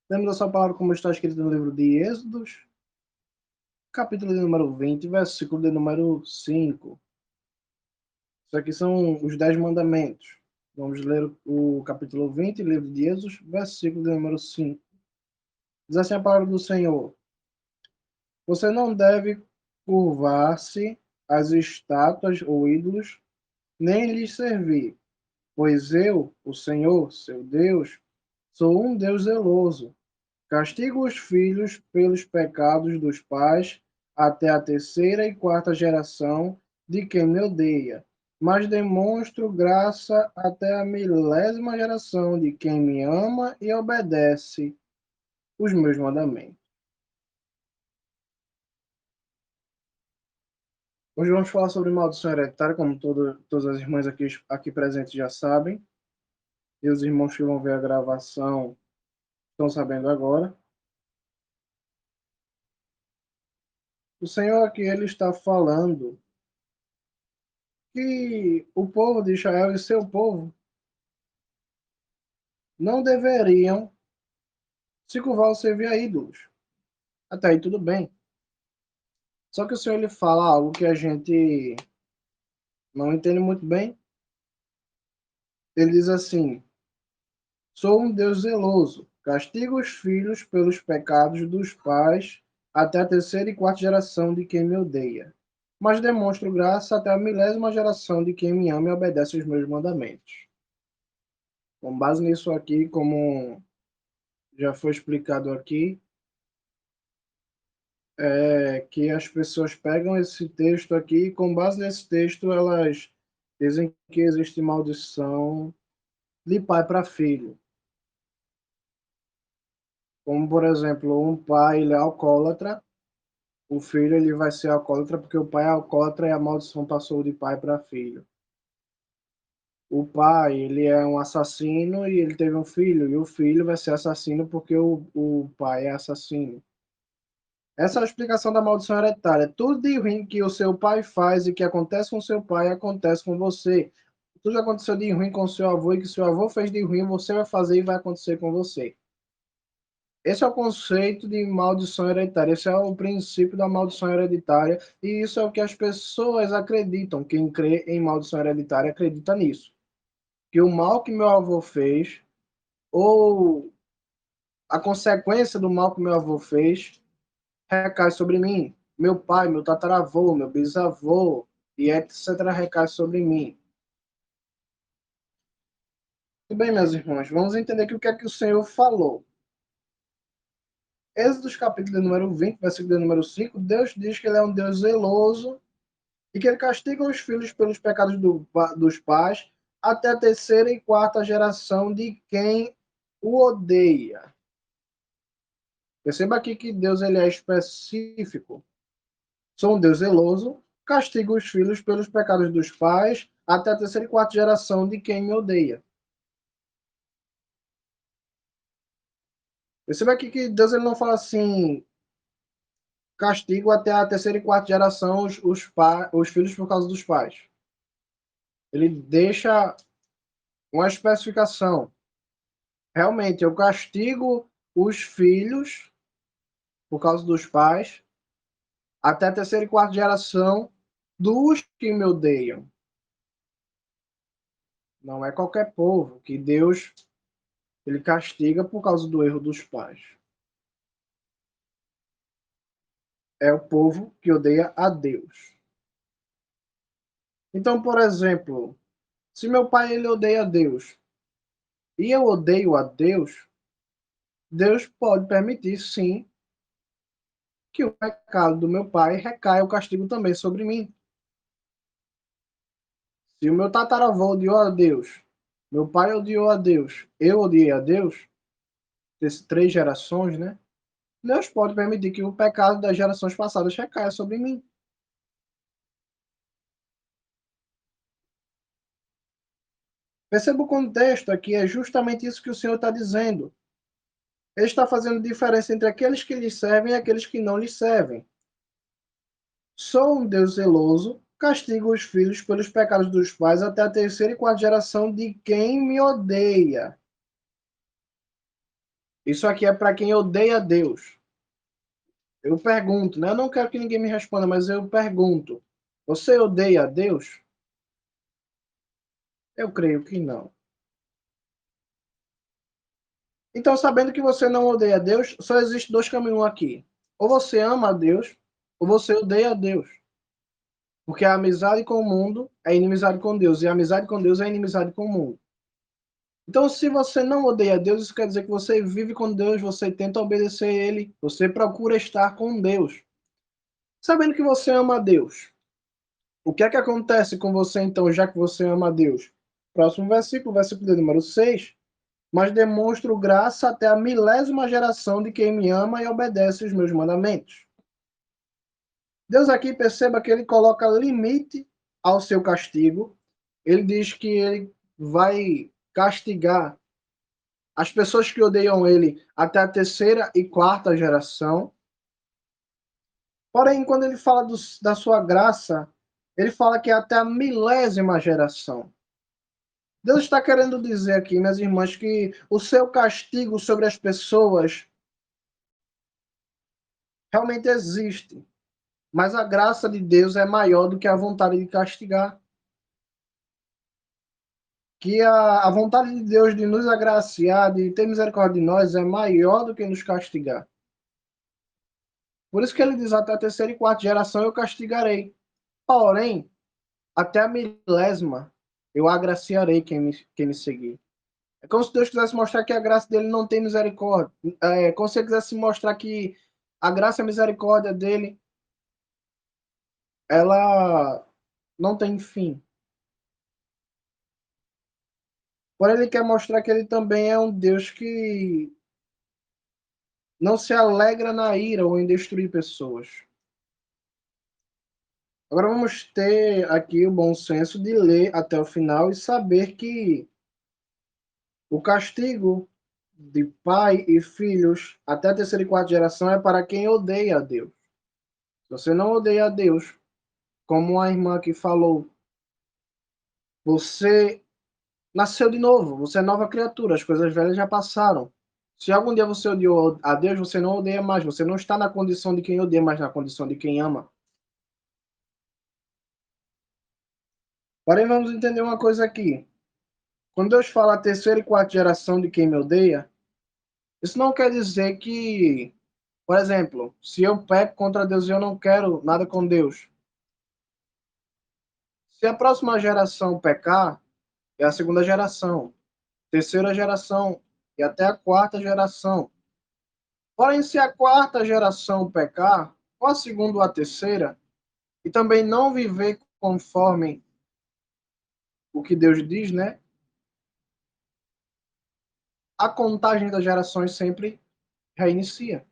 Temos a sua palavra como está escrito no livro de Êxodos, capítulo de número 20, versículo de número 5. Isso aqui são os 10 mandamentos. Vamos ler o capítulo 20, livro de Êxodos, versículo de número 5. Diz assim a palavra do Senhor: Você não deve curvar-se às estátuas ou ídolos, nem lhes servir, pois eu, o Senhor, seu Deus, sou um Deus zeloso. Castigo os filhos pelos pecados dos pais até a terceira e quarta geração de quem me odeia, mas demonstro graça até a milésima geração de quem me ama e obedece os meus mandamentos. Hoje vamos falar sobre maldição hereditária, como todas as irmãs aqui presentes já sabem, e os irmãos que vão ver a gravação estão sabendo agora. O Senhor aqui ele está falando que o povo de Israel e seu povo não deveriam se curvar ou servir a ídolos. Até aí tudo bem. Só que o Senhor ele fala algo que a gente não entende muito bem. Ele diz assim: Sou um Deus zeloso, castigo os filhos pelos pecados dos pais até a terceira e quarta geração de quem me odeia, mas demonstro graça até a milésima geração de quem me ama e obedece os meus mandamentos. Com base nisso aqui, como já foi explicado aqui, que as pessoas pegam esse texto aqui e, com base nesse texto, elas dizem que existe maldição de pai para filho. Como, por exemplo, um pai ele é alcoólatra, o filho ele vai ser alcoólatra porque o pai é alcoólatra e a maldição passou de pai para filho. O pai ele é um assassino e ele teve um filho, e o filho vai ser assassino porque o pai é assassino. Essa é a explicação da maldição hereditária. Tudo de ruim que o seu pai faz e que acontece com o seu pai, acontece com você. Tudo que aconteceu de ruim com o seu avô e que seu avô fez de ruim, você vai fazer e vai acontecer com você. Esse é o conceito de maldição hereditária. Esse é o princípio da maldição hereditária. E isso é o que as pessoas acreditam. Quem crê em maldição hereditária acredita nisso. Que o mal que meu avô fez, ou a consequência do mal que meu avô fez, recai sobre mim. Meu pai, meu tataravô, meu bisavô, e etc. recai sobre mim. Tudo bem, meus irmãos, vamos entender aqui o que é que o Senhor falou. Êxodo capítulo número 20, versículo número 5, Deus diz que ele é um Deus zeloso e que ele castiga os filhos pelos pecados dos pais até a terceira e quarta geração de quem o odeia. Perceba aqui que Deus ele é específico. Sou um Deus zeloso, castigo os filhos pelos pecados dos pais até a terceira e quarta geração de quem me odeia. Perceba aqui que Deus ele não fala assim, castigo até a terceira e quarta geração os filhos por causa dos pais. Ele deixa uma especificação. Realmente, eu castigo os filhos por causa dos pais até a terceira e quarta geração dos que me odeiam. Não é qualquer povo que Deus ele castiga por causa do erro dos pais. É o povo que odeia a Deus. Então, por exemplo, se meu pai ele odeia a Deus e eu odeio a Deus, Deus pode permitir, sim, que o pecado do meu pai recaia o castigo também sobre mim. Se o meu tataravô odiou a Deus, meu pai odiou a Deus, eu odiei a Deus, desses 3 gerações, né? Deus pode permitir que o pecado das gerações passadas recaia sobre mim. Perceba o contexto aqui, é justamente isso que o Senhor está dizendo. Ele está fazendo diferença entre aqueles que lhe servem e aqueles que não lhe servem. Sou um Deus zeloso, castigo os filhos pelos pecados dos pais até a terceira e quarta geração de quem me odeia. Isso aqui é para quem odeia Deus. Eu pergunto, né? Eu não quero que ninguém me responda, mas eu pergunto. Você odeia Deus? Eu creio que não. Então, sabendo que você não odeia Deus, só existe dois caminhos aqui. Ou você ama a Deus, ou você odeia a Deus. Porque a amizade com o mundo é inimizade com Deus, e a amizade com Deus é inimizade com o mundo. Então, se você não odeia Deus, isso quer dizer que você vive com Deus, você tenta obedecer a Ele, você procura estar com Deus. Sabendo que você ama a Deus, o que é que acontece com você então, já que você ama a Deus? Próximo versículo, versículo de número 6. Mas demonstro graça até a milésima geração de quem me ama e obedece os meus mandamentos. Deus aqui, perceba que ele coloca limite ao seu castigo. Ele diz que ele vai castigar as pessoas que odeiam ele até a terceira e quarta geração. Porém, quando ele fala da sua graça, ele fala que é até a milésima geração. Deus está querendo dizer aqui, minhas irmãs, que o seu castigo sobre as pessoas realmente existe, mas a graça de Deus é maior do que a vontade de castigar. Que a vontade de Deus de nos agraciar, de ter misericórdia de nós, é maior do que nos castigar. Por isso que ele diz, até a terceira e quarta geração eu castigarei. Porém, até a milésima eu agraciarei quem me seguir. É como se Deus quisesse mostrar que a graça dele não tem misericórdia. É como se ele quisesse mostrar que a graça e a misericórdia dele, ela não tem fim. Porém, ele quer mostrar que ele também é um Deus que não se alegra na ira ou em destruir pessoas. Agora vamos ter aqui o bom senso de ler até o final e saber que o castigo de pai e filhos até a terceira e quarta geração é para quem odeia a Deus. Se você não odeia a Deus, como a irmã aqui falou, você nasceu de novo, você é nova criatura, as coisas velhas já passaram. Se algum dia você odiou a Deus, você não odeia mais, você não está na condição de quem odeia, mas na condição de quem ama. Porém, vamos entender uma coisa aqui. Quando Deus fala a terceira e quarta geração de quem me odeia, isso não quer dizer que, por exemplo, se eu peco contra Deus e eu não quero nada com Deus, se a próxima geração pecar, é a segunda geração, terceira geração e até a quarta geração. Porém, se a quarta geração pecar, ou a segunda ou a terceira, e também não viver conforme o que Deus diz, né? A contagem das gerações sempre reinicia.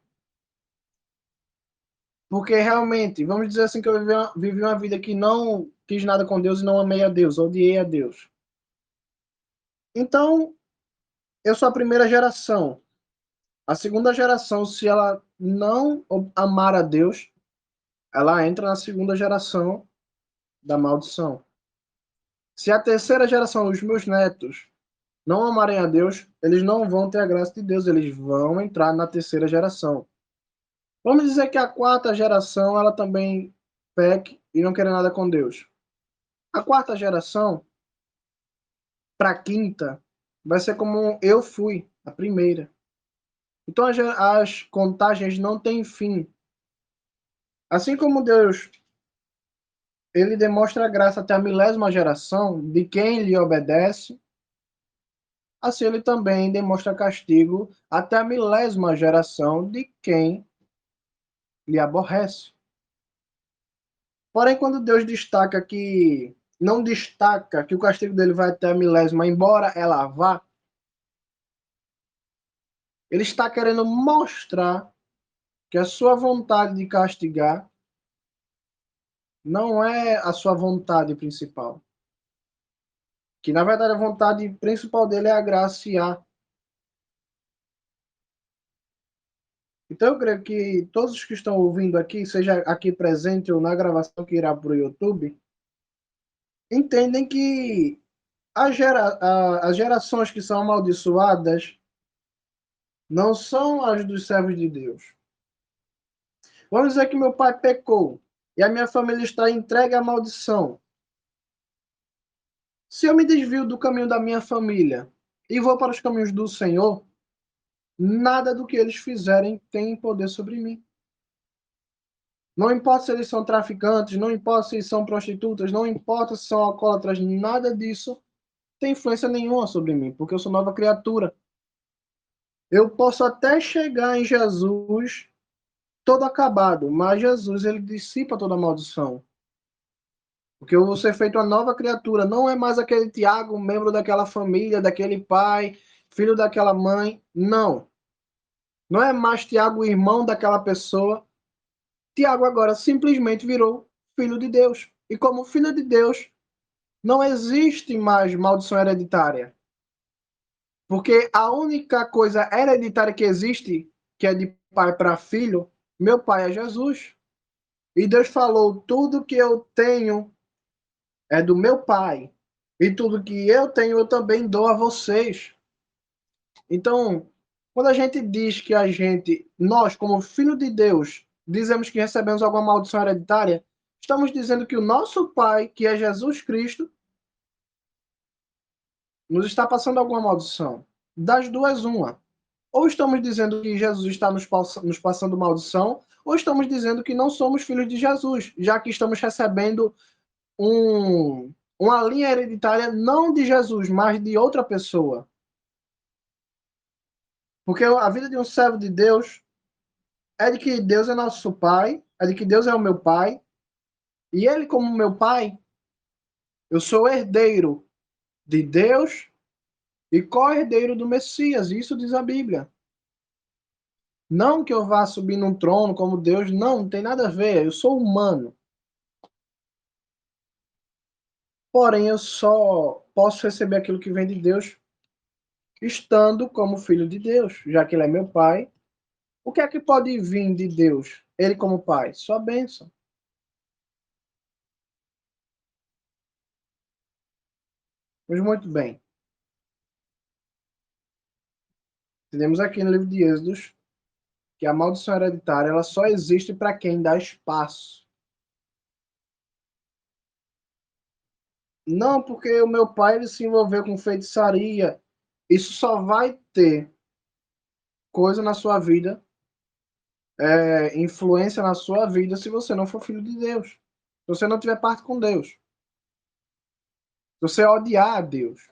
Porque realmente, vamos dizer assim que eu vivi uma vida que não quis nada com Deus e não amei a Deus, odiei a Deus. Então, eu sou a primeira geração. A segunda geração, se ela não amar a Deus, ela entra na segunda geração da maldição. Se a terceira geração, os meus netos, não amarem a Deus, eles não vão ter a graça de Deus, eles vão entrar na terceira geração. Vamos dizer que a quarta geração, ela também peque e não quer nada com Deus. A quarta geração, para a quinta, vai ser como eu fui, a primeira. Então as contagens não têm fim. Assim como Deus, ele demonstra graça até a milésima geração de quem lhe obedece, assim ele também demonstra castigo até a milésima geração de quem lhe aborrece. Porém, quando Deus destaca que não destaca que o castigo dele vai até a milésima, embora ela vá, ele está querendo mostrar que a sua vontade de castigar não é a sua vontade principal. Que na verdade a vontade principal dele é agraciar. Então eu creio que todos os que estão ouvindo aqui, seja aqui presente ou na gravação que irá para o YouTube, entendem que as gerações que são amaldiçoadas, não são as dos servos de Deus. Vamos dizer que meu pai pecou e a minha família está entregue à maldição. Se eu me desvio do caminho da minha família e vou para os caminhos do Senhor, nada do que eles fizerem tem poder sobre mim. Não importa se eles são traficantes, não importa se são prostitutas, não importa se são alcoólatras, nada disso tem influência nenhuma sobre mim, porque eu sou nova criatura. Eu posso até chegar em Jesus todo acabado, mas Jesus ele dissipa toda a maldição. Porque eu vou ser feito uma nova criatura, não é mais aquele Tiago, membro daquela família, daquele pai, filho daquela mãe, não. Não é mais Tiago, irmão daquela pessoa. Tiago agora simplesmente virou filho de Deus. E como filho de Deus, não existe mais maldição hereditária. Porque a única coisa hereditária que existe, que é de pai para filho, meu pai é Jesus. E Deus falou: tudo que eu tenho é do meu pai. E tudo que eu tenho eu também dou a vocês. Então, quando a gente diz que nós, como filho de Deus, dizemos que recebemos alguma maldição hereditária, estamos dizendo que o nosso pai, que é Jesus Cristo, nos está passando alguma maldição. Das duas, uma. Ou estamos dizendo que Jesus está nos passando maldição, ou estamos dizendo que não somos filhos de Jesus, já que estamos recebendo uma linha hereditária não de Jesus, mas de outra pessoa. Porque a vida de um servo de Deus é de que Deus é nosso pai, é de que Deus é o meu pai, e ele, como meu pai, eu sou herdeiro de Deus e co-herdeiro do Messias, isso diz a Bíblia. Não que eu vá subir num trono como Deus, não tem nada a ver, eu sou humano. Porém, eu só posso receber aquilo que vem de Deus estando como filho de Deus, já que ele é meu pai. O que é que pode vir de Deus? Ele como pai? Só bênção. Mas muito bem. Temos aqui no livro de Êxodos que a maldição hereditária ela só existe para quem dá espaço. Não, porque o meu pai ele se envolveu com feitiçaria. Isso só vai ter coisa na sua vida, influência na sua vida, se você não for filho de Deus. Se você não tiver parte com Deus. Se você odiar a Deus.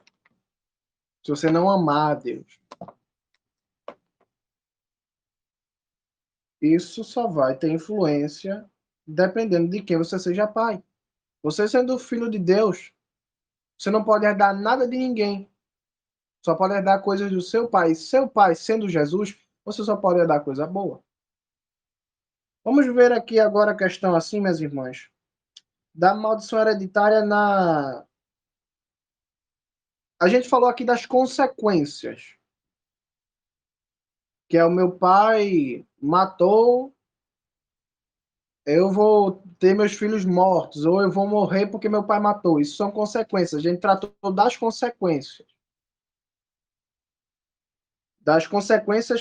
Se você não amar a Deus. Isso só vai ter influência dependendo de quem você seja pai. Você sendo filho de Deus, você não pode herdar nada de ninguém. Só pode herdar coisas do seu pai. Seu pai sendo Jesus, você só pode herdar coisa boa. Vamos ver aqui agora a questão assim, minhas irmãs, da maldição hereditária na. A gente falou aqui das consequências, que é o meu pai matou, eu vou ter meus filhos mortos, ou eu vou morrer porque meu pai matou. Isso são consequências. A gente tratou das consequências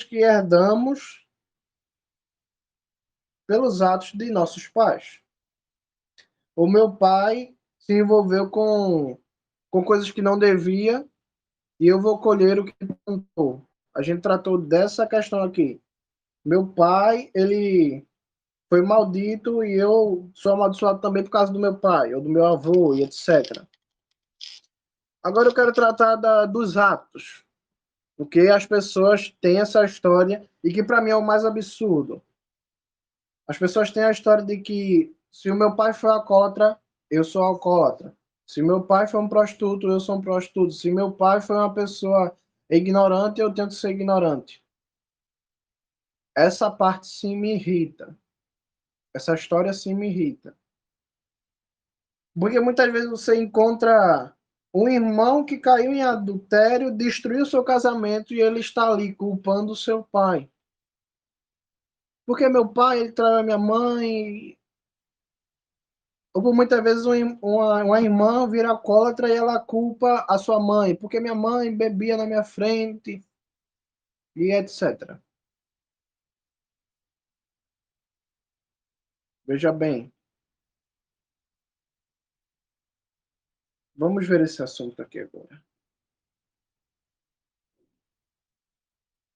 que herdamos pelos atos de nossos pais. O meu pai se envolveu com coisas que não devia e eu vou colher o que plantou. A gente tratou dessa questão aqui. Meu pai, ele foi maldito e eu sou amaldiçoado também por causa do meu pai, ou do meu avô, e etc. Agora eu quero tratar dos atos, porque as pessoas têm essa história e que para mim é o mais absurdo. As pessoas têm a história de que se o meu pai foi alcoólatra, eu sou alcoólatra. Se meu pai foi um prostituto, eu sou um prostituto. Se meu pai foi uma pessoa ignorante, eu tenho que ser ignorante. Essa parte sim me irrita. Essa história sim me irrita. Porque muitas vezes você encontra um irmão que caiu em adultério, destruiu seu casamento e ele está ali culpando o seu pai. Porque meu pai, ele traiu a minha mãe. Ou por muitas vezes uma irmã vira alcoólatra e ela culpa a sua mãe. Porque minha mãe bebia na minha frente. e etc. Veja bem, vamos ver esse assunto aqui agora.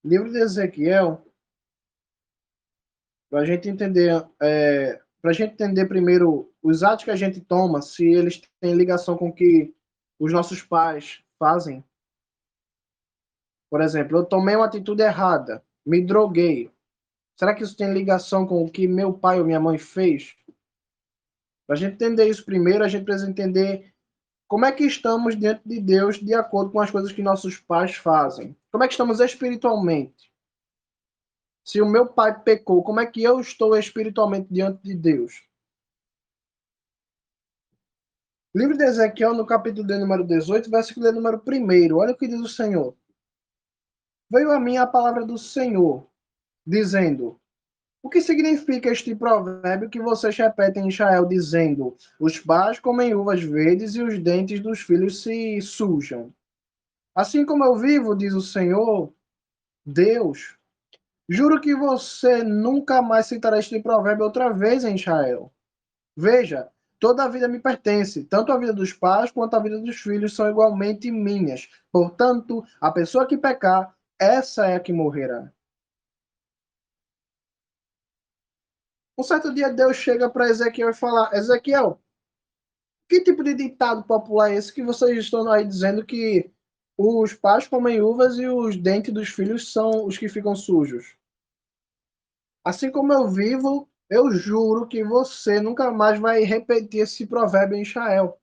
Livro de Ezequiel, para a gente entender, para a gente entender primeiro os atos que a gente toma, se eles têm ligação com o que os nossos pais fazem. Por exemplo, eu tomei uma atitude errada, me droguei. Será que isso tem ligação com o que meu pai ou minha mãe fez? Para a gente entender isso primeiro, a gente precisa entender como é que estamos diante de Deus de acordo com as coisas que nossos pais fazem. Como é que estamos espiritualmente? Se o meu pai pecou, como é que eu estou espiritualmente diante de Deus? Livro de Ezequiel, no capítulo de número 18, versículo de número 1. Olha o que diz o Senhor. Veio a mim a palavra do Senhor, dizendo: o que significa este provérbio que vocês repetem em Israel, dizendo: os pais comem uvas verdes e os dentes dos filhos se sujam? Assim como eu vivo, diz o Senhor, Deus, juro que você nunca mais citará este provérbio outra vez em Israel. Veja, toda a vida me pertence, tanto a vida dos pais quanto a vida dos filhos são igualmente minhas. Portanto, a pessoa que pecar, essa é a que morrerá. Um certo dia Deus chega para Ezequiel e fala: Ezequiel, que tipo de ditado popular é esse que vocês estão aí dizendo que os pais comem uvas e os dentes dos filhos são os que ficam sujos? Assim como eu vivo, eu juro que você nunca mais vai repetir esse provérbio em Israel.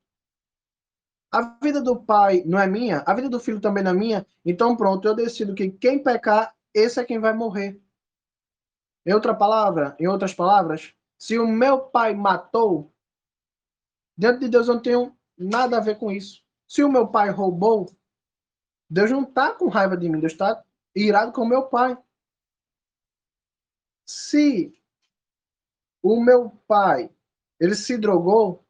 A vida do pai não é minha, a vida do filho também não é minha, então pronto, eu decido que quem pecar, esse é quem vai morrer. Em outras palavras, se o meu pai matou, diante de Deus eu não tenho nada a ver com isso. Se o meu pai roubou, Deus não está com raiva de mim, Deus está irado com o meu pai. Se o meu pai ele se drogou,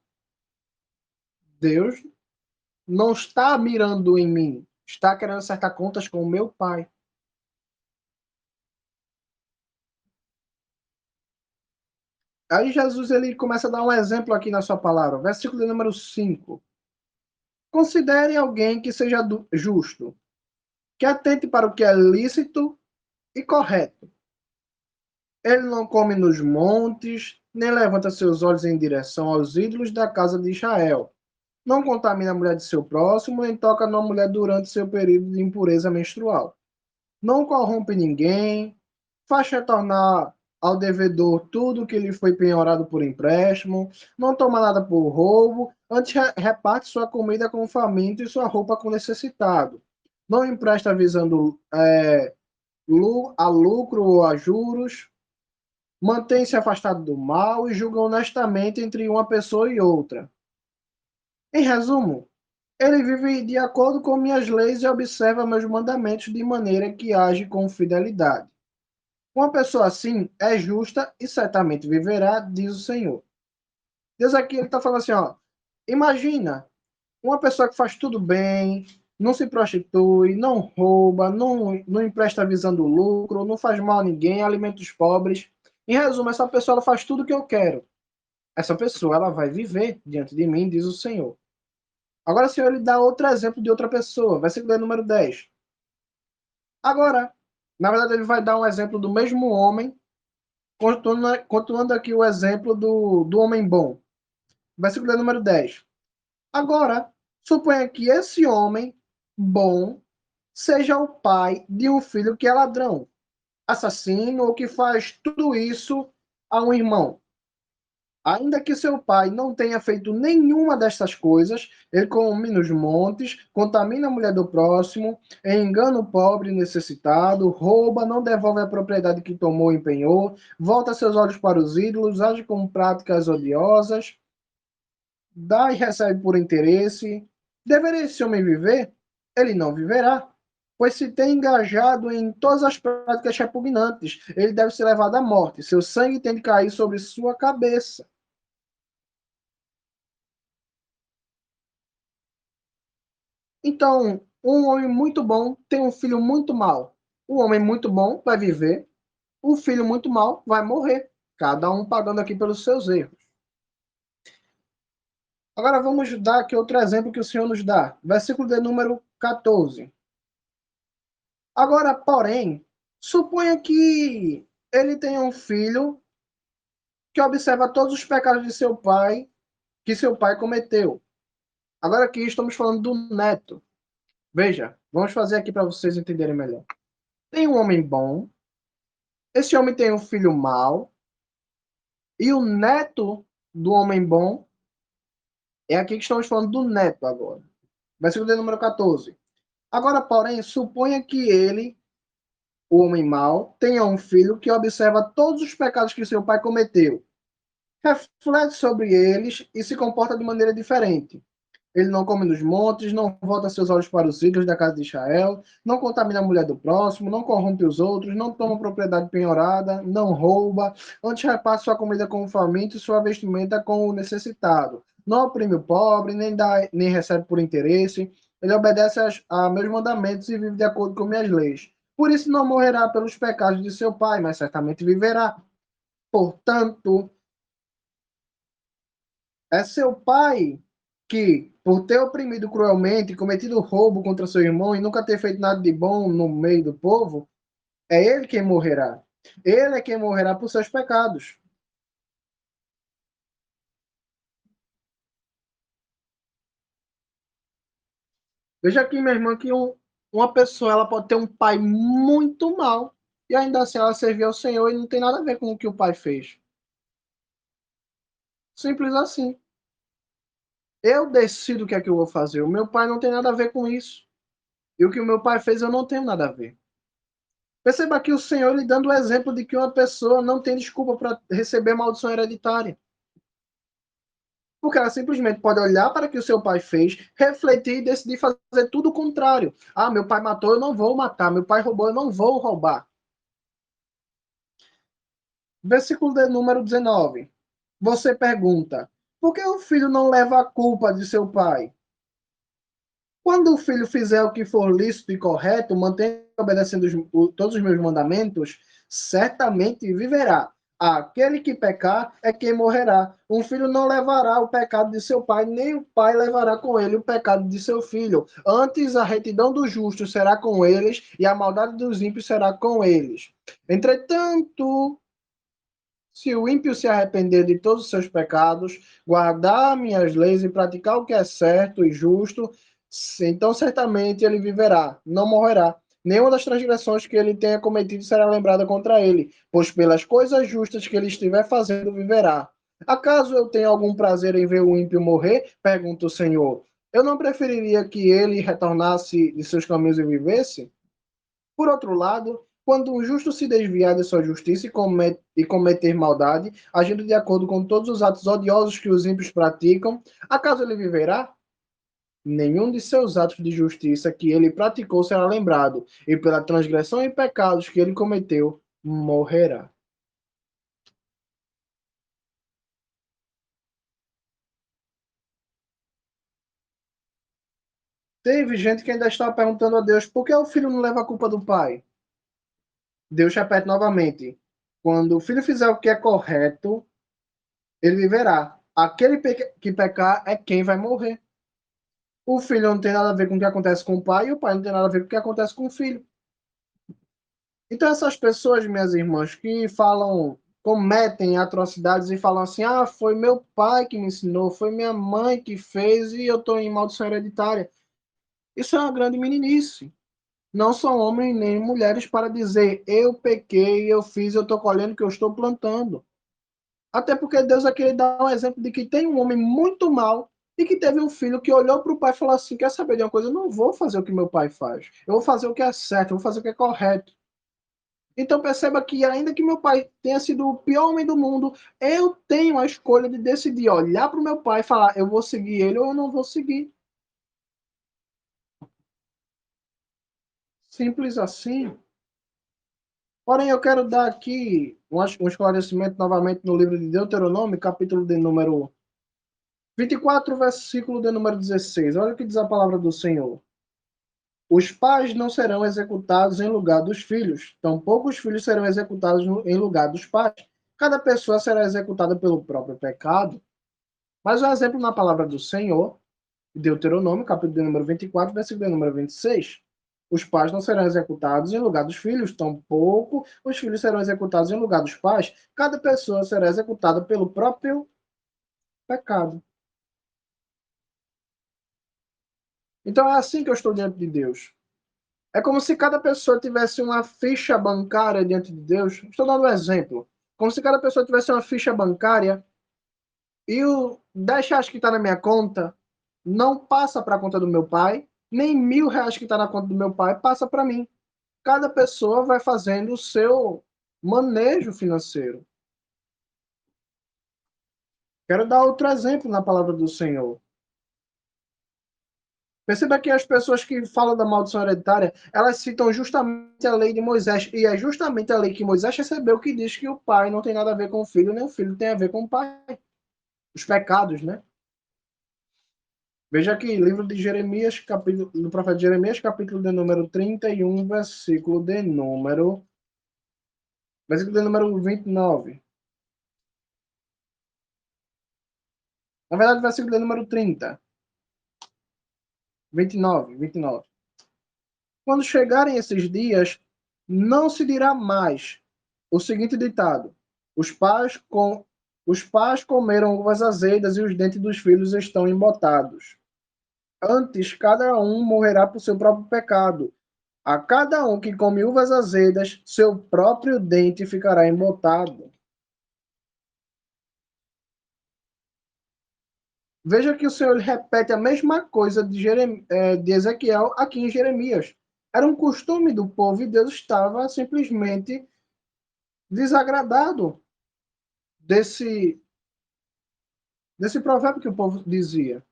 Deus não está mirando em mim, está querendo acertar contas com o meu pai. Aí Jesus ele começa a dar um exemplo aqui na sua palavra, versículo número 5. Considere alguém que seja justo, que atente para o que é lícito e correto. Ele não come nos montes, nem levanta seus olhos em direção aos ídolos da casa de Israel. Não contamina a mulher de seu próximo, nem toca numa mulher durante seu período de impureza menstrual. Não corrompe ninguém, faz retornar ao devedor tudo que lhe foi penhorado por empréstimo, não toma nada por roubo, antes reparte sua comida com o faminto e sua roupa com o necessitado. Não empresta visando a lucro ou a juros, mantém-se afastado do mal e julga honestamente entre uma pessoa e outra. Em resumo, ele vive de acordo com minhas leis e observa meus mandamentos de maneira que age com fidelidade. Uma pessoa assim é justa e certamente viverá, diz o Senhor. Deus aqui ele está falando assim, ó, imagina uma pessoa que faz tudo bem, não se prostitui, não rouba, não empresta visando lucro, não faz mal a ninguém, alimenta os pobres. Em resumo, essa pessoa ela faz tudo o que eu quero. Essa pessoa ela vai viver diante de mim, diz o Senhor. Agora o Senhor ele dá outro exemplo de outra pessoa, versículo número 10. Agora, na verdade, ele vai dar um exemplo do mesmo homem, continuando aqui o exemplo do homem bom. Versículo número 10. Agora, suponha que esse homem bom seja o pai de um filho que é ladrão, assassino ou que faz tudo isso a um irmão. Ainda que seu pai não tenha feito nenhuma dessas coisas, ele come nos montes, contamina a mulher do próximo, engana o pobre e necessitado, rouba, não devolve a propriedade que tomou e empenhou, volta seus olhos para os ídolos, age com práticas odiosas, dá e recebe por interesse. Deveria esse homem viver? Ele não viverá, pois se tem engajado em todas as práticas repugnantes, ele deve ser levado à morte. Seu sangue tem de cair sobre sua cabeça. Então, um homem muito bom tem um filho muito mau. O homem muito bom vai viver, o filho muito mau vai morrer, cada um pagando aqui pelos seus erros. Agora vamos dar aqui outro exemplo que o Senhor nos dá. Versículo de número 14. Agora, porém, suponha que ele tenha um filho que observa todos os pecados de seu pai, que seu pai cometeu. Agora aqui estamos falando do neto. Veja, vamos fazer aqui para vocês entenderem melhor. Tem um homem bom, esse homem tem um filho mau, e o neto do homem bom é aqui que estamos falando do neto agora. Versículo de número 14. Agora, porém, suponha que ele, o homem mau, tenha um filho que observa todos os pecados que seu pai cometeu, reflete sobre eles e se comporta de maneira diferente. Ele não come nos montes, não volta seus olhos para os ídolos da casa de Israel, não contamina a mulher do próximo, não corrompe os outros, não toma propriedade penhorada, não rouba, antes reparte sua comida com o faminto e sua vestimenta com o necessitado. Não oprime o pobre, nem dá, nem recebe por interesse. Ele obedece a meus mandamentos e vive de acordo com minhas leis. Por isso não morrerá pelos pecados de seu pai, mas certamente viverá. Portanto, é seu pai que, por ter oprimido cruelmente, cometido roubo contra seu irmão e nunca ter feito nada de bom no meio do povo, é ele quem morrerá. Ele é quem morrerá por seus pecados. Veja aqui, minha irmã, que uma pessoa ela pode ter um pai muito mau e ainda assim ela servir ao Senhor e não tem nada a ver com o que o pai fez. Simples assim. Eu decido o que é que eu vou fazer. O meu pai não tem nada a ver com isso. E o que o meu pai fez eu não tenho nada a ver. Perceba aqui o Senhor lhe dando o exemplo de que uma pessoa não tem desculpa para receber maldição hereditária. Porque ela simplesmente pode olhar para o que o seu pai fez, refletir e decidir fazer tudo o contrário. Ah, meu pai matou, eu não vou matar. Meu pai roubou, eu não vou roubar. Versículo de número 19. Você pergunta: por que o filho não leva a culpa de seu pai? Quando o filho fizer o que for lícito e correto, mantendo obedecendo todos os meus mandamentos, certamente viverá. Aquele que pecar é quem morrerá. Um filho não levará o pecado de seu pai, nem o pai levará com ele o pecado de seu filho. Antes, a retidão dos justos será com eles, e a maldade dos ímpios será com eles. Entretanto, se o ímpio se arrepender de todos os seus pecados, guardar minhas leis e praticar o que é certo e justo, então certamente ele viverá, não morrerá. Nenhuma das transgressões que ele tenha cometido será lembrada contra ele, pois pelas coisas justas que ele estiver fazendo, viverá. Acaso eu tenho algum prazer em ver o ímpio morrer? Pergunta o Senhor. Eu não preferiria que ele retornasse de seus caminhos e vivesse? Por outro lado, quando um justo se desviar de sua justiça e cometer maldade, agindo de acordo com todos os atos odiosos que os ímpios praticam, acaso ele viverá? Nenhum de seus atos de justiça que ele praticou será lembrado, e pela transgressão e pecados que ele cometeu, morrerá. Teve gente que ainda estava perguntando a Deus por que o filho não leva a culpa do pai. Deus repete novamente: quando o filho fizer o que é correto, ele viverá. Aquele que pecar é quem vai morrer. O filho não tem nada a ver com o que acontece com o pai, e o pai não tem nada a ver com o que acontece com o filho. Então, essas pessoas, minhas irmãs, que falam, cometem atrocidades e falam assim: ah, foi meu pai que me ensinou, foi minha mãe que fez e eu estou em maldição hereditária. Isso é uma grande meninice. Não são homens nem mulheres para dizer: eu pequei, eu fiz, eu estou colhendo o que eu estou plantando. Até porque Deus aqui ele dá um exemplo de que tem um homem muito mau e que teve um filho que olhou para o pai e falou assim: quer saber de uma coisa? Eu não vou fazer o que meu pai faz. Eu vou fazer o que é certo, eu vou fazer o que é correto. Então perceba que, ainda que meu pai tenha sido o pior homem do mundo, eu tenho a escolha de decidir olhar para o meu pai e falar: eu vou seguir ele ou eu não vou seguir. Simples assim. Porém, eu quero dar aqui um esclarecimento novamente no livro de Deuteronômio, capítulo de número 24, versículo de número 16. Olha o que diz a palavra do Senhor. Os pais não serão executados em lugar dos filhos, tampouco os filhos serão executados em lugar dos pais. Cada pessoa será executada pelo próprio pecado. Mais um exemplo na palavra do Senhor, Deuteronômio, capítulo de número 24, versículo de número 26. Os pais não serão executados em lugar dos filhos, tampouco os filhos serão executados em lugar dos pais. Cada pessoa será executada pelo próprio pecado. Então é assim que eu estou diante de Deus. É como se cada pessoa tivesse uma ficha bancária diante de Deus. Estou dando um exemplo. Como se cada pessoa tivesse uma ficha bancária e o 10 reais que está na minha conta não passa para a conta do meu pai, nem R$ 1.000 que está na conta do meu pai passa para mim. Cada pessoa vai fazendo o seu manejo financeiro. Quero dar outro exemplo na palavra do Senhor. Perceba que as pessoas que falam da maldição hereditária, elas citam justamente a lei de Moisés, e é justamente a lei que Moisés recebeu que diz que o pai não tem nada a ver com o filho, nem o filho tem a ver com o pai. Os pecados, né? Veja aqui, livro de Jeremias, capítulo, do profeta Jeremias, capítulo de número 31, versículo de número 29. Na verdade, versículo de número 30. 29. Quando chegarem esses dias, não se dirá mais o seguinte ditado: os pais, os pais comeram uvas azedas e os dentes dos filhos estão embotados. Antes, cada um morrerá por seu próprio pecado. A cada um que come uvas azedas, seu próprio dente ficará embotado. Veja que o Senhor repete a mesma coisa de Ezequiel aqui em Jeremias. Era um costume do povo e Deus estava simplesmente desagradado desse provérbio que o povo dizia.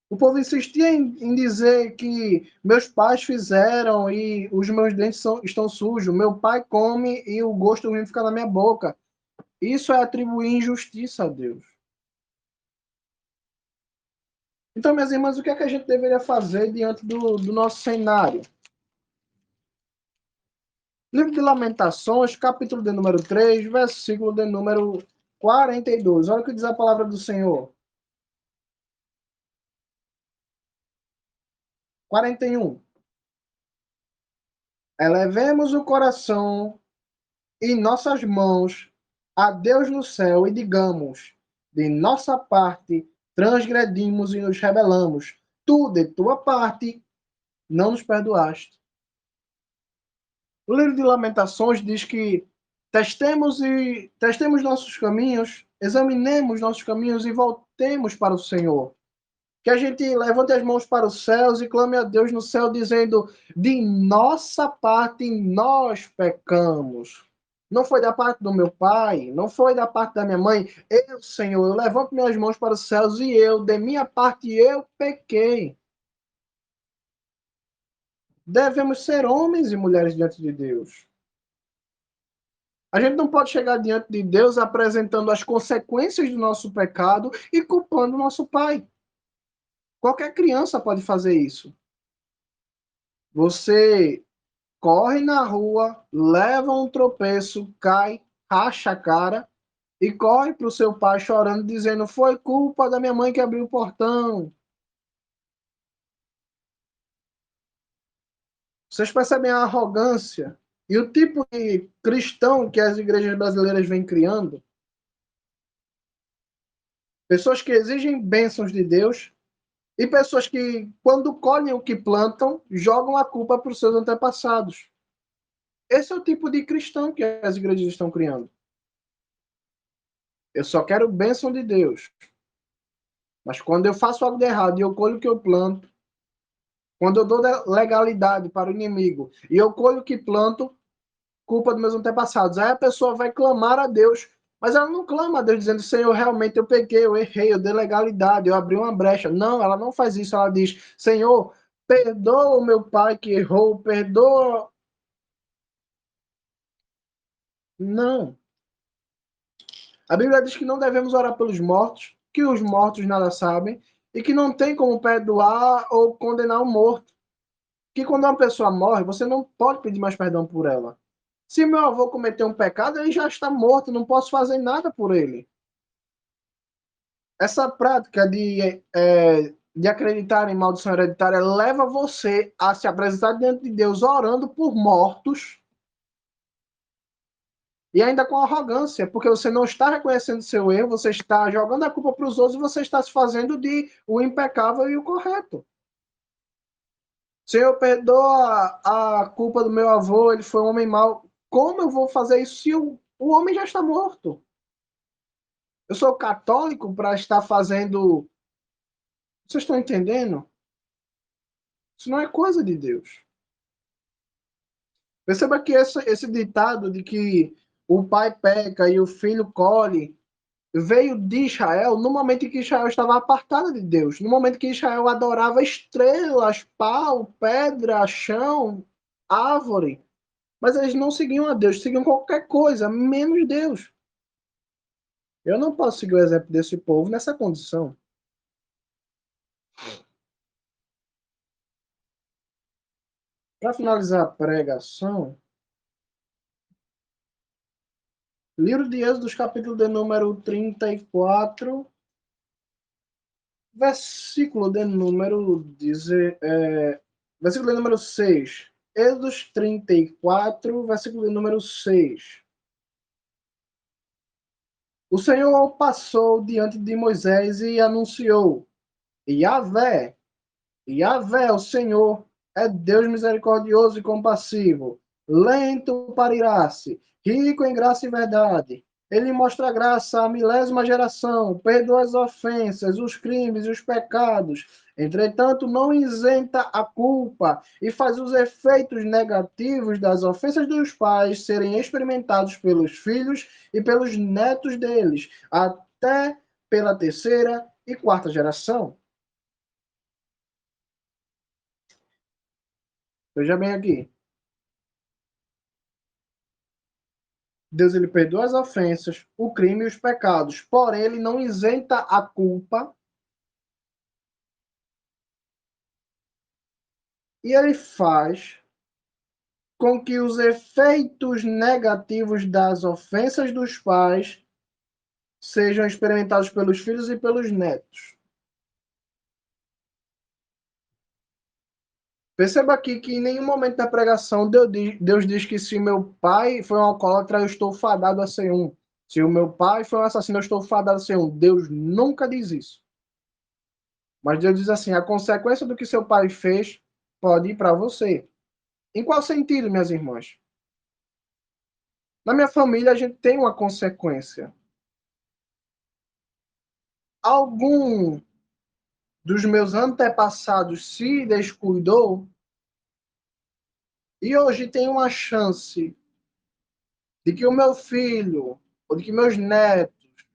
O povo insistia em dizer que meus pais fizeram e os meus dentes estão sujos, meu pai come e o gosto ruim fica na minha boca. Isso é atribuir injustiça a Deus. Então, minhas irmãs, o que é que a gente deveria fazer diante do nosso cenário? Livro de Lamentações, capítulo de número 3, versículo de número 42. Olha o que diz a palavra do Senhor. 41. Elevemos o coração e nossas mãos a Deus no céu e digamos: de nossa parte transgredimos e nos rebelamos. Tu, de tua parte, não nos perdoaste. O livro de Lamentações diz que testemos nossos caminhos, examinemos nossos caminhos e voltemos para o Senhor. Que a gente levante as mãos para os céus e clame a Deus no céu, dizendo: de nossa parte nós pecamos. Não foi da parte do meu pai, não foi da parte da minha mãe. Eu, Senhor, eu levanto minhas mãos para os céus e eu, de minha parte, eu pequei. Devemos ser homens e mulheres diante de Deus. A gente não pode chegar diante de Deus apresentando as consequências do nosso pecado e culpando o nosso pai. Qualquer criança pode fazer isso. Você corre na rua, leva um tropeço, cai, racha a cara e corre para o seu pai chorando, dizendo: foi culpa da minha mãe que abriu o portão. Vocês percebem a arrogância e o tipo de cristão que as igrejas brasileiras vêm criando? Pessoas que exigem bênçãos de Deus e pessoas que, quando colhem o que plantam, jogam a culpa para os seus antepassados. Esse é o tipo de cristão que as igrejas estão criando. Eu só quero bênção de Deus. Mas quando eu faço algo de errado e eu colho o que eu planto, quando eu dou legalidade para o inimigo e eu colho o que planto, culpa dos meus antepassados. Aí a pessoa vai clamar a Deus, mas ela não clama a Deus dizendo: Senhor, realmente eu pequei, eu errei, eu dei legalidade, eu abri uma brecha. Não, ela não faz isso. Ela diz: Senhor, perdoa o meu pai que errou, perdoa. Não. A Bíblia diz que não devemos orar pelos mortos, que os mortos nada sabem, e que não tem como perdoar ou condenar o morto. Que quando uma pessoa morre, você não pode pedir mais perdão por ela. Se meu avô cometeu um pecado, ele já está morto, não posso fazer nada por ele. Essa prática de acreditar em maldição hereditária leva você a se apresentar diante de Deus orando por mortos e ainda com arrogância, porque você não está reconhecendo seu erro, você está jogando a culpa para os outros e você está se fazendo de o impecável e o correto. Senhor, perdoa a culpa do meu avô, ele foi um homem mau. Como eu vou fazer isso se o homem já está morto? Eu sou católico para estar fazendo. Vocês estão entendendo? Isso não é coisa de Deus. Perceba que esse ditado de que o pai peca e o filho colhe veio de Israel no momento em que Israel estava apartada de Deus, no momento que Israel adorava estrelas, pau, pedra, chão, árvore. Mas eles não seguiam a Deus, seguiam qualquer coisa, menos Deus. Eu não posso seguir o exemplo desse povo nessa condição. Para finalizar a pregação, livro de Êxodo, capítulo de número 34, versículo de número, versículo de número 6. Êxodo 34, versículo de número 6. O Senhor passou diante de Moisés e anunciou: Yahvé, Yahvé, o Senhor, é Deus misericordioso e compassivo, lento para irar-se, rico em graça e verdade. Ele mostra graça à milésima geração, perdoa as ofensas, os crimes e os pecados. Entretanto, não isenta a culpa e faz os efeitos negativos das ofensas dos pais serem experimentados pelos filhos e pelos netos deles, até pela terceira e quarta geração. Veja bem aqui. Deus ele perdoa as ofensas, o crime e os pecados, porém ele não isenta a culpa e ele faz com que os efeitos negativos das ofensas dos pais sejam experimentados pelos filhos e pelos netos. Perceba aqui que em nenhum momento da pregação Deus diz que se meu pai foi um alcoólatra, eu estou fadado a ser um. Se o meu pai foi um assassino, eu estou fadado a ser um. Deus nunca diz isso. Mas Deus diz assim: a consequência do que seu pai fez pode ir para você. Em qual sentido, minhas irmãs? Na minha família, a gente tem uma consequência. Algum dos meus antepassados se descuidou e hoje tem uma chance de que o meu filho ou de que meus netos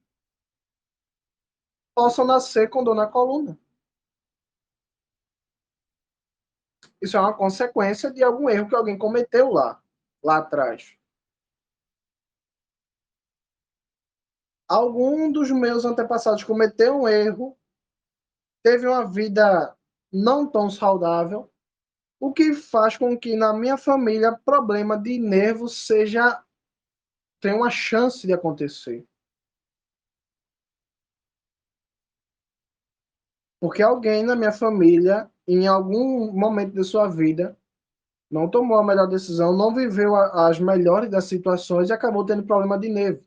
possam nascer com dor na coluna. Isso é uma consequência de algum erro que alguém cometeu lá atrás. Algum dos meus antepassados cometeu um erro, teve uma vida não tão saudável, o que faz com que na minha família problema de nervo tem uma chance de acontecer. Porque alguém na minha família, em algum momento de sua vida, não tomou a melhor decisão, não viveu as melhores das situações e acabou tendo problema de nervo,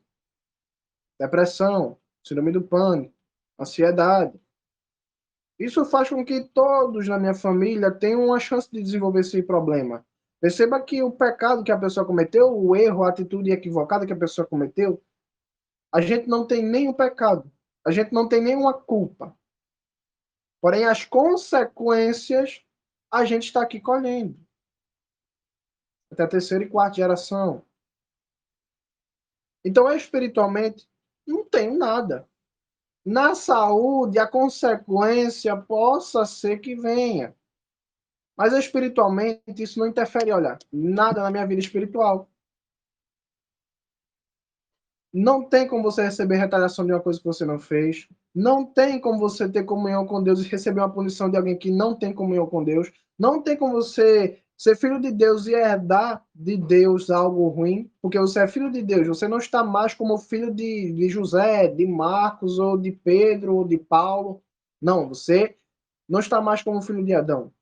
depressão, síndrome do pânico, ansiedade. Isso faz com que todos na minha família tenham uma chance de desenvolver esse problema. Perceba que o pecado que a pessoa cometeu, o erro, a atitude equivocada que a pessoa cometeu, a gente não tem nenhum pecado, a gente não tem nenhuma culpa. Porém, as consequências a gente está aqui colhendo. Até a terceira e quarta geração. Então, espiritualmente, não tem nada. Na saúde, a consequência possa ser que venha. Mas espiritualmente, isso não interfere, olha, nada na minha vida espiritual. Não tem como você receber retaliação de uma coisa que você não fez. Não tem como você ter comunhão com Deus e receber uma punição de alguém que não tem comunhão com Deus. Não tem como você ser filho de Deus e herdar de Deus algo ruim, porque você é filho de Deus. Você não está mais como filho de José, de Marcos, ou de Pedro, ou de Paulo. Não, você não está mais como filho de Adão.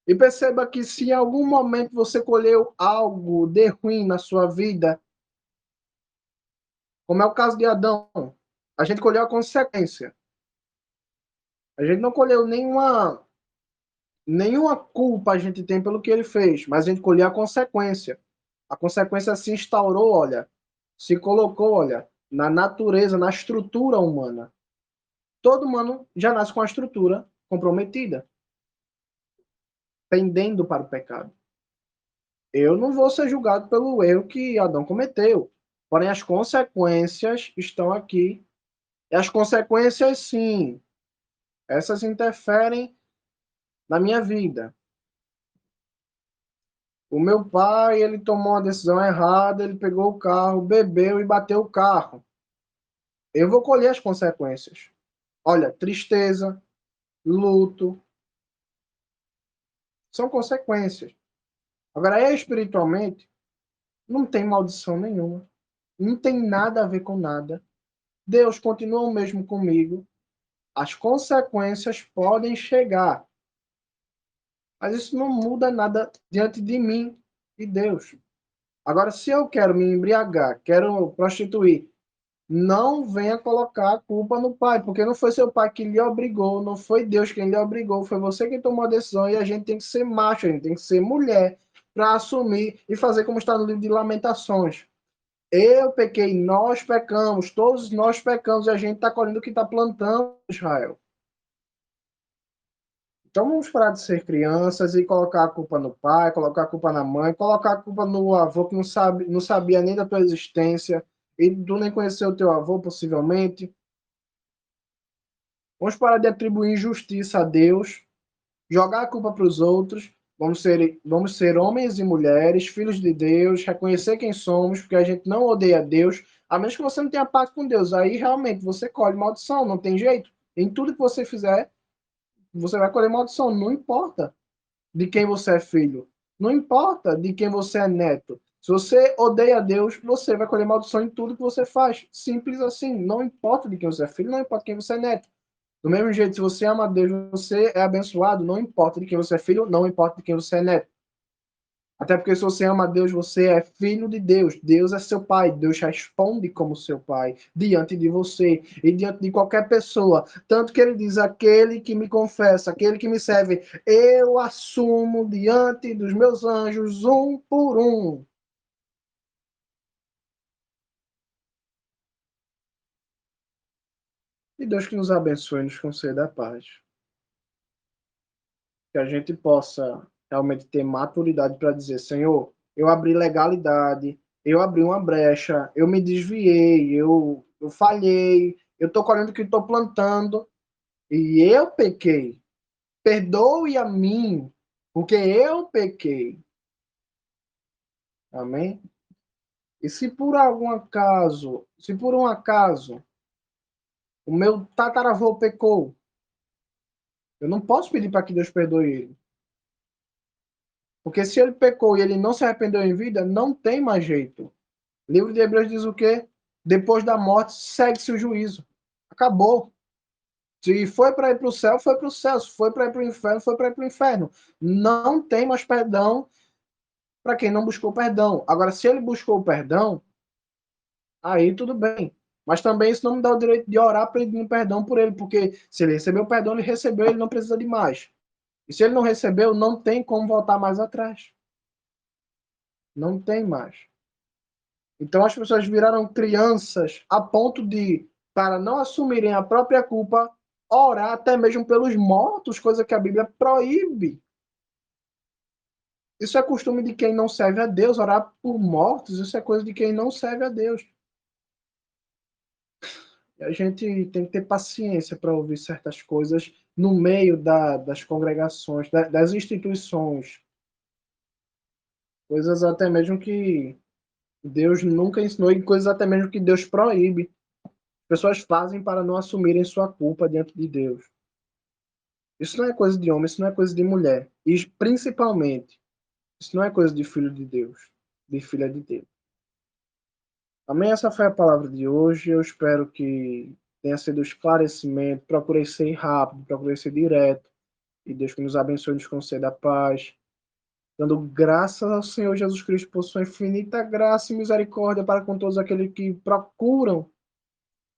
E perceba que se em algum momento você colheu algo de ruim na sua vida, como é o caso de Adão, a gente colheu a consequência. A gente não colheu nenhuma culpa a gente tem pelo que ele fez, mas a gente colheu a consequência. A consequência se instaurou, olha, se colocou, olha, na natureza, na estrutura humana. Todo humano já nasce com a estrutura comprometida, pendendo para o pecado. Eu não vou ser julgado pelo erro que Adão cometeu, porém as consequências estão aqui. E as consequências, sim, essas interferem na minha vida. O meu pai, ele tomou uma decisão errada, ele pegou o carro, bebeu e bateu o carro. Eu vou colher as consequências. Olha, tristeza, luto, são consequências. Agora, espiritualmente, não tem maldição nenhuma. Não tem nada a ver com nada. Deus continua o mesmo comigo. As consequências podem chegar, mas isso não muda nada diante de mim e Deus. Agora, se eu quero me embriagar, quero prostituir, não venha colocar a culpa no pai, porque não foi seu pai que lhe obrigou, não foi Deus quem lhe obrigou, foi você que tomou a decisão e a gente tem que ser macho, a gente tem que ser mulher para assumir e fazer como está no livro de Lamentações. Eu pequei, nós pecamos, todos nós pecamos e a gente está colhendo o que está plantando, Israel. Então vamos parar de ser crianças e colocar a culpa no pai, colocar a culpa na mãe, colocar a culpa no avô que não sabia nem da tua existência e tu nem conheceu o teu avô possivelmente. Vamos parar de atribuir injustiça a Deus, jogar a culpa para os outros. Vamos ser homens e mulheres, filhos de Deus, reconhecer quem somos, porque a gente não odeia Deus, a menos que você não tenha paz com Deus. Aí realmente você colhe maldição, não tem jeito. Em tudo que você fizer, você vai colher maldição, não importa de quem você é filho. Não importa de quem você é neto. Se você odeia Deus, você vai colher maldição em tudo que você faz. Simples assim. Não importa de quem você é filho, não importa de quem você é neto. Do mesmo jeito, se você ama Deus, você é abençoado. Não importa de quem você é filho, não importa de quem você é neto. Até porque se você ama Deus, você é filho de Deus. Deus é seu pai. Deus responde como seu pai diante de você e diante de qualquer pessoa. Tanto que ele diz: aquele que me confessa, aquele que me serve, eu assumo diante dos meus anjos um por um. E Deus que nos abençoe e nos conceda a paz. Que a gente possa realmente ter maturidade para dizer: Senhor, eu abri legalidade, eu abri uma brecha, eu me desviei, eu falhei, eu estou colhendo o que estou plantando e eu pequei. Perdoe a mim, porque eu pequei. Amém? E se por algum acaso, se por um acaso o meu tataravô pecou, eu não posso pedir para que Deus perdoe ele. Porque se ele pecou e ele não se arrependeu em vida, não tem mais jeito. O livro de Hebreus diz o quê? Depois da morte, segue-se o juízo. Acabou. Se foi para ir para o céu, foi para o céu. Se foi para ir para o inferno, foi para ir para o inferno. Não tem mais perdão para quem não buscou perdão. Agora, se ele buscou perdão, aí tudo bem. Mas também isso não me dá o direito de orar pedindo perdão por ele, porque se ele recebeu perdão, ele recebeu, ele não precisa de mais. E se ele não recebeu, não tem como voltar mais atrás. Não tem mais. Então as pessoas viraram crianças a ponto de, para não assumirem a própria culpa, orar até mesmo pelos mortos, coisa que a Bíblia proíbe. Isso é costume de quem não serve a Deus, orar por mortos, isso é coisa de quem não serve a Deus. E a gente tem que ter paciência para ouvir certas coisas no meio das congregações, das instituições, coisas até mesmo que Deus nunca ensinou, e coisas até mesmo que Deus proíbe. Pessoas fazem para não assumirem sua culpa diante de Deus. Isso não é coisa de homem, isso não é coisa de mulher. E principalmente, isso não é coisa de filho de Deus, de filha de Deus. Amém? Essa foi a palavra de hoje. Eu espero que tenha sido esclarecimento. Procurei ser rápido, procurei ser direto. E Deus que nos abençoe e nos conceda a paz. Dando graças ao Senhor Jesus Cristo por sua infinita graça e misericórdia para com todos aqueles que procuram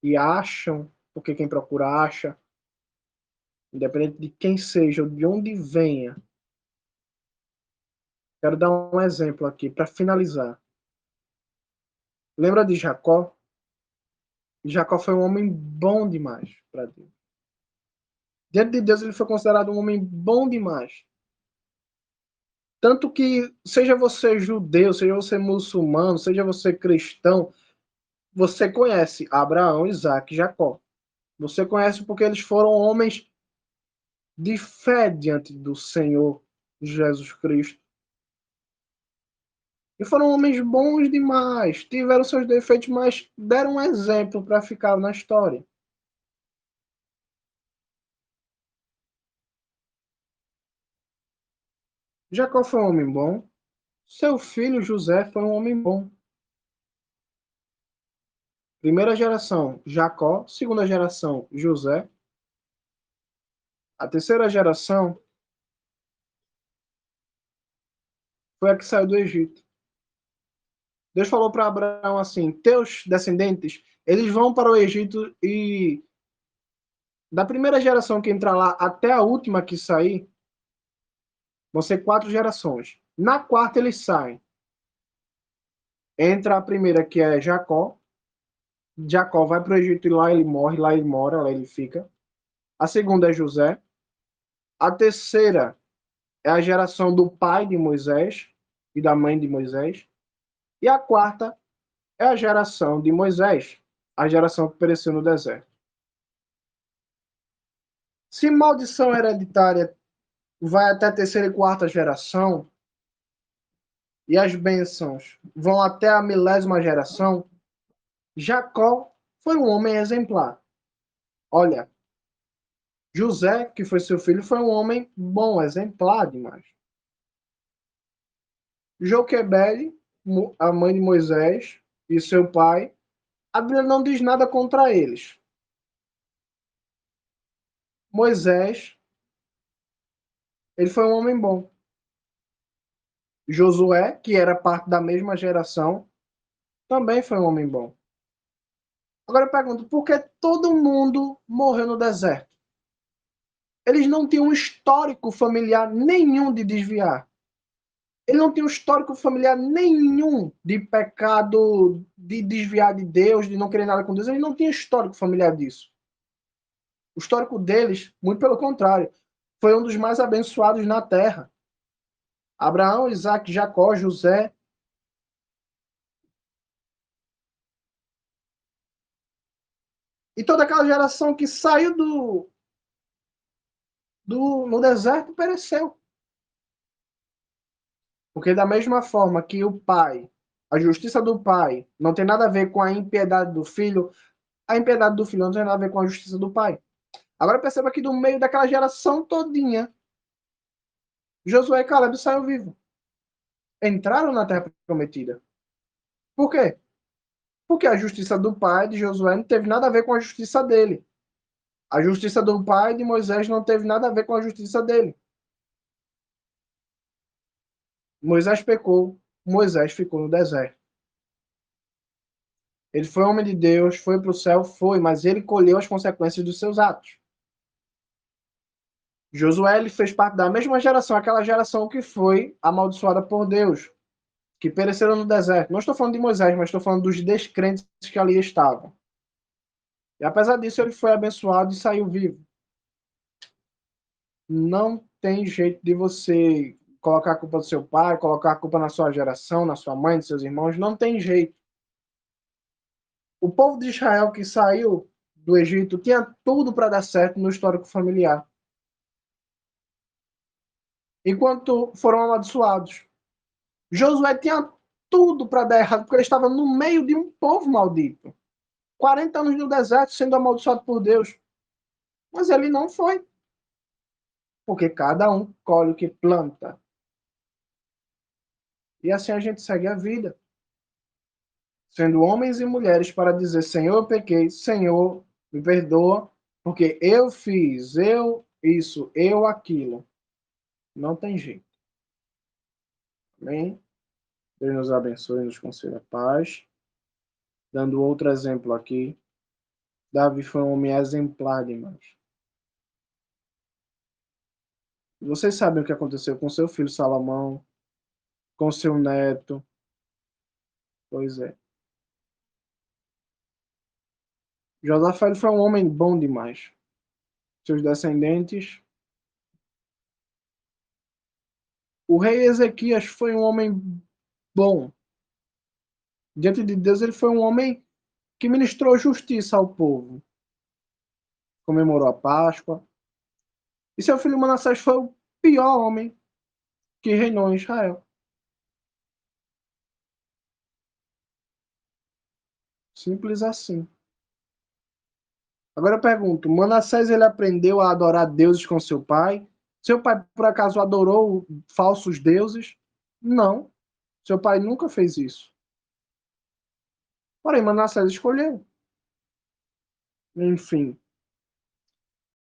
e acham, porque quem procura acha, independente de quem seja ou de onde venha. Quero dar um exemplo aqui para finalizar. Lembra de Jacó? Jacó foi um homem bom demais para Deus. Diante de Deus, ele foi considerado um homem bom demais. Tanto que, seja você judeu, seja você muçulmano, seja você cristão, você conhece Abraão, Isaac e Jacó. Você conhece porque eles foram homens de fé diante do Senhor Jesus Cristo. E foram homens bons demais. Tiveram seus defeitos, mas deram um exemplo para ficar na história. Jacó foi um homem bom. Seu filho José foi um homem bom. Primeira geração, Jacó. Segunda geração, José. A terceira geração foi a que saiu do Egito. Deus falou para Abraão assim: teus descendentes, eles vão para o Egito e da primeira geração que entrar lá até a última que sair, vão ser 4 gerações. Na quarta eles saem. Entra a primeira que é Jacó. Jacó vai para o Egito e lá ele morre, lá ele mora, lá ele fica. A segunda é José. A terceira é a geração do pai de Moisés e da mãe de Moisés. E a quarta é a geração de Moisés, a geração que pereceu no deserto. Se maldição hereditária vai até a terceira e quarta geração, e as bênçãos vão até a milésima geração, Jacó foi um homem exemplar. Olha, José, que foi seu filho, foi um homem bom, exemplar demais. Joquebede, a mãe de Moisés, e seu pai, a Bíblia não diz nada contra eles. Moisés, ele foi um homem bom. Josué, que era parte da mesma geração, também foi um homem bom. Agora eu pergunto, por que todo mundo morreu no deserto? Eles não tinham um histórico familiar nenhum de desviar. Ele não tinha um histórico familiar nenhum de pecado, de desviar de Deus, de não querer nada com Deus. Ele não tinha histórico familiar disso. O histórico deles, muito pelo contrário, foi um dos mais abençoados na terra. Abraão, Isaac, Jacó, José. E toda aquela geração que saiu no deserto pereceu. Porque da mesma forma que o pai, a justiça do pai, não tem nada a ver com a impiedade do filho, a impiedade do filho não tem nada a ver com a justiça do pai. Agora perceba que do meio daquela geração todinha, Josué e Caleb saíram vivos. Entraram na terra prometida. Por quê? Porque a justiça do pai de Josué não teve nada a ver com a justiça dele. A justiça do pai de Moisés não teve nada a ver com a justiça dele. Moisés pecou, Moisés ficou no deserto. Ele foi homem de Deus, foi para o céu, foi, mas ele colheu as consequências dos seus atos. Josué ele fez parte da mesma geração, aquela geração que foi amaldiçoada por Deus, que pereceram no deserto. Não estou falando de Moisés, mas estou falando dos descrentes que ali estavam. E apesar disso, ele foi abençoado e saiu vivo. Não tem jeito de você colocar a culpa do seu pai, colocar a culpa na sua geração, na sua mãe, nos seus irmãos. Não tem jeito. O povo de Israel que saiu do Egito tinha tudo para dar certo no histórico familiar. Enquanto foram amaldiçoados. Josué tinha tudo para dar errado, porque ele estava no meio de um povo maldito. 40 anos no deserto sendo amaldiçoado por Deus. Mas ele não foi, porque cada um colhe o que planta. E assim a gente segue a vida, sendo homens e mulheres para dizer: Senhor, eu pequei, Senhor, me perdoa, porque eu fiz, eu isso, eu aquilo. Não tem jeito. Amém? Deus nos abençoe e nos conceda paz. Dando outro exemplo aqui, Davi foi um homem exemplar, irmãos. Vocês sabem o que aconteceu com seu filho Salomão, com seu neto. Pois é. Josafá ele foi um homem bom demais. Seus descendentes. O rei Ezequias foi um homem bom. Diante de Deus, ele foi um homem que ministrou justiça ao povo. Comemorou a Páscoa. E seu filho Manassés foi o pior homem que reinou em Israel. Simples assim. Agora eu pergunto, Manassés ele aprendeu a adorar deuses com seu pai? Seu pai por acaso adorou falsos deuses? Não. Seu pai nunca fez isso. Porém, Manassés escolheu. Enfim,